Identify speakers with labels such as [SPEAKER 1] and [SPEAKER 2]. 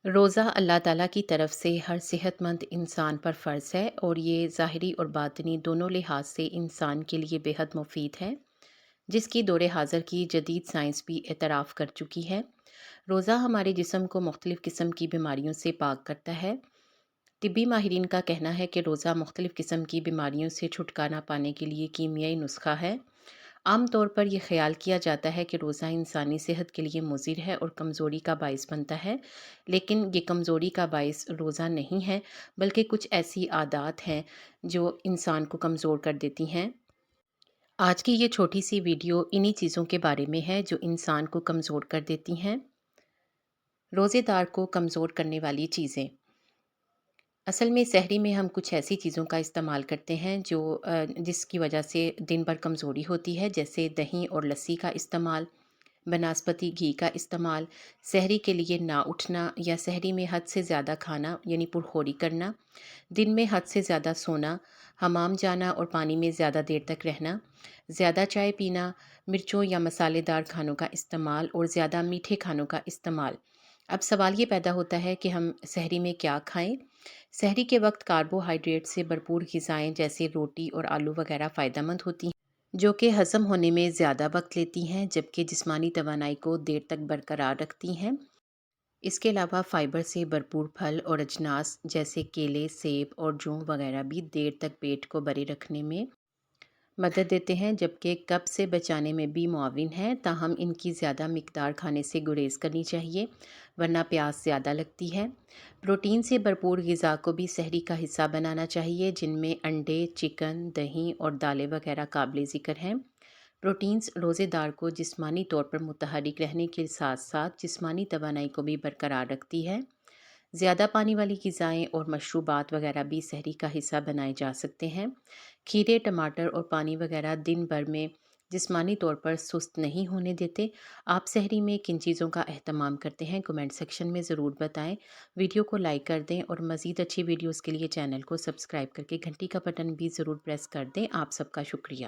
[SPEAKER 1] روزہ اللہ تعالیٰ کی طرف سے ہر صحت مند انسان پر فرض ہے اور یہ ظاہری اور باطنی دونوں لحاظ سے انسان کے لیے بہت مفید ہے، جس کی دور حاضر کی جدید سائنس بھی اعتراف کر چکی ہے۔ روزہ ہمارے جسم کو مختلف قسم کی بیماریوں سے پاک کرتا ہے۔ طبی ماہرین کا کہنا ہے کہ روزہ مختلف قسم کی بیماریوں سے چھٹکارا پانے کے لیے کیمیائی نسخہ ہے۔ عام طور پر یہ خیال کیا جاتا ہے کہ روزہ انسانی صحت کے لیے مضر ہے اور کمزوری کا باعث بنتا ہے، لیکن یہ کمزوری کا باعث روزہ نہیں ہے، بلکہ کچھ ایسی عادات ہیں جو انسان کو کمزور کر دیتی ہیں۔ آج کی یہ چھوٹی سی ویڈیو انہی چیزوں کے بارے میں ہے جو انسان کو کمزور کر دیتی ہیں۔ روزے دار کو کمزور کرنے والی چیزیں۔ اصل میں سحری میں ہم کچھ ایسی چیزوں کا استعمال کرتے ہیں جس کی وجہ سے دن بھر کمزوری ہوتی ہے، جیسے دہی اور لسی کا استعمال، بناسپتی گھی کا استعمال، سحری کے لیے نہ اٹھنا یا سحری میں حد سے زیادہ کھانا یعنی پرخوری کرنا، دن میں حد سے زیادہ سونا، حمام جانا اور پانی میں زیادہ دیر تک رہنا، زیادہ چائے پینا، مرچوں یا مسالے دار کھانوں کا استعمال اور زیادہ میٹھے کھانوں کا استعمال۔ اب سوال یہ پیدا ہوتا ہے کہ ہم سحری میں کیا کھائیں؟ سحری کے وقت کاربوہائیڈریٹ سے بھرپور غذائیں جیسے روٹی اور آلو وغیرہ فائدہ مند ہوتی ہیں، جو کہ ہضم ہونے میں زیادہ وقت لیتی ہیں جبکہ جسمانی توانائی کو دیر تک برقرار رکھتی ہیں۔ اس کے علاوہ فائبر سے بھرپور پھل اور اجناس جیسے کیلے، سیب اور جو وغیرہ بھی دیر تک پیٹ کو بھرے رکھنے میں مدد دیتے ہیں، جبکہ قبض سے بچانے میں بھی معاون ہیں، تاہم ان کی زیادہ مقدار کھانے سے گریز کرنی چاہیے ورنہ پیاس زیادہ لگتی ہے۔ پروٹین سے بھرپور غذا کو بھی سحری کا حصہ بنانا چاہیے، جن میں انڈے، چکن، دہی اور دالیں وغیرہ قابل ذکر ہیں۔ پروٹینز روزے دار کو جسمانی طور پر متحرک رہنے کے ساتھ ساتھ جسمانی توانائی کو بھی برقرار رکھتی ہے۔ زیادہ پانی والی غذائیں اور مشروبات وغیرہ بھی سحری کا حصہ بنائے جا سکتے ہیں۔ کھیرے، ٹماٹر اور پانی وغیرہ دن بھر میں جسمانی طور پر سست نہیں ہونے دیتے۔ آپ سحری میں کن چیزوں کا اہتمام کرتے ہیں؟ کمنٹ سیکشن میں ضرور بتائیں۔ ویڈیو کو لائک کر دیں اور مزید اچھی ویڈیوز کے لیے چینل کو سبسکرائب کر کے گھنٹی کا بٹن بھی ضرور پریس کر دیں۔ آپ سب کا شکریہ۔